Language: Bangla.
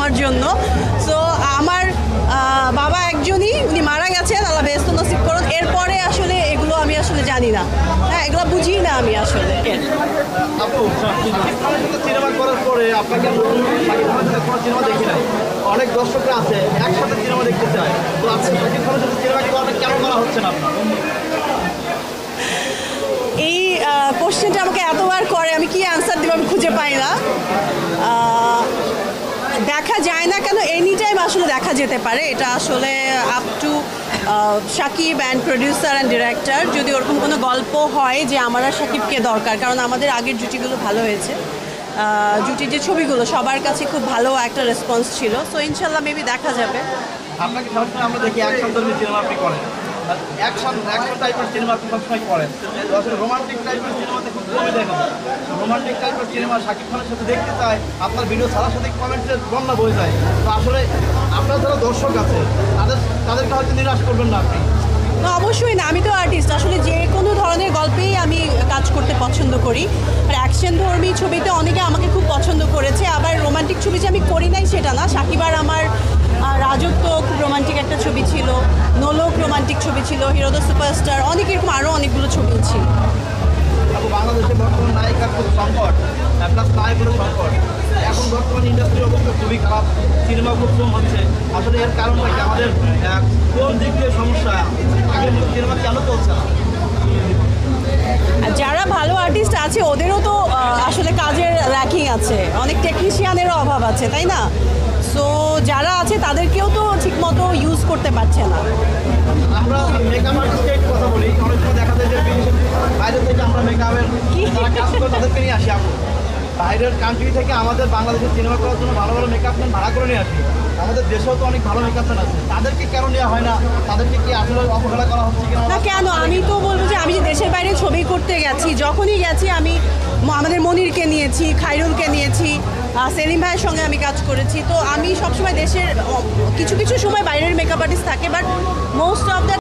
আমার জন্য। সো আমার বাবা একজনই, উনি মারা গেছেন, আল্লাহ বেহেশত নসিব করুন। এরপরে আসলে এগুলো আমি আসলে জানি না, হ্যাঁ এগুলো বুঝি না আমি আসলে। সিনেমা করার পরে আপনাকে সিনেমা দেখি নাই, অনেক দর্শকরা আছে একসাথে সিনেমা দেখতে চায়, তো আজকে শাকিব খানের সাথে সিনেমা কেন করা হচ্ছে না আপনার? এই কোশ্চেনটা আমাকে এতবার করে, আমি কি অ্যান্সার দেবো আমি খুঁজে পাই না। দেখা যায় না কেন, এনি টাইম আসলে দেখা যেতে পারে, এটা আসলে up to Shakib and producer and director. যদি ওরকম কোনো গল্প হয় যে আমার আর শাকিবকে দরকার, কারণ আমাদের আগের জুটিগুলো ভালো হয়েছে, জুটির যে ছবিগুলো সবার কাছে খুব ভালো একটা রেসপন্স ছিল, সো ইনশাল্লাহ মেবি দেখা যাবে। আপনাকে সবসময় আমরা দেখি অ্যাকশন ধর্মী সিনেমা আপনি করেন, অ্যাকশন টাইপের সিনেমা আপনি সবসময় করেন, আসলে রোমান্টিক টাইপের সিনেমাতে খুব কমই দেখা যায়। রোমান্টিক টাইপের সিনেমা শাকিব খানের সাথে দেখতে চায়, আপনার ভিডিও ছাড়ার সাথে কমেন্টের বন্যা বয়ে যায়। তো আসলে আপনার যারা দর্শক আছে তাদেরকে হয়তো নিরাশ করবেন না আপনি? না অবশ্যই না, আমি তো আর্টিস্ট, আসলে যে কোনো ধরনের গল্পেই আমি কাজ করতে পছন্দ করি। আর অ্যাকশন ধর্মী ছবিতে অনেকে আমাকে খুব পছন্দ করেছে, আবার রোমান্টিক ছবি যে আমি করি নাই সেটা না। শাকিব আর আমার রাজত্ব খুব রোমান্টিক একটা ছবি ছিল, নোলক রোমান্টিক ছবি ছিল, হিরো দ্য সুপারস্টার, অনেক এরকম আরও অনেকগুলো ছবি ছিল। বাংলাদেশে বর্তমান নায়িকার খুব সংকট, প্লাস নায়কেরও সংকট। এখন বর্তমান ইন্ডাস্ট্রির অবস্থা খুবই খারাপ, সিনেমা খুব কম হচ্ছে। আসলে এর কারণটা কি, আমাদের কোন দিক দিয়ে সমস্যা? আগের মতো সিনেমা কেন চলছে না? যারা ভালো আর্টিস্ট আছে ওদেরও তো আসলে কাজের ল্যাকিং আছে, অনেক টেকনিশিয়ানেরও অভাব আছে, তাই না? সো যারা আছে তাদেরকেও তো ঠিকমতো ইউজ করতে পারছে না। আমরা মেকআপ আর্টিস্টের কথা বলি, অনেক সময় দেখা যায় যে বাইরে থেকে আমরা মেকআপের যারা কাজ করে তাদেরকে নিয়ে আসি। আমরা বাইরের কান্ট্রি থেকে আমাদের বাংলাদেশের সিনেমা করার জন্য ভালো ভালো মেকআপম্যান ভাড়া করে নিয়ে আসি। আমাদের দেশেও তো অনেক ভালো মেকআপম্যান আছে, তাদেরকে কেন নেওয়া হয় না? তাদেরকে কি আসলে অবহেলা করা হচ্ছে কিনা? না কেন, আমি তো বলবো যে আমি যে দেশের বাইরে ছবি করতে গেছি, যখনই গেছি আমি আমাদের মনিরকে নিয়েছি, খাইরুলকে নিয়েছি, সেলিম ভাইয়ের সঙ্গে আমি কাজ করেছি। তো আমি সবসময় দেশের কিছু কিছু সময় বাইরের মেকআপ আর্টিস্ট থাকে, বাট মোস্ট অফ দ্য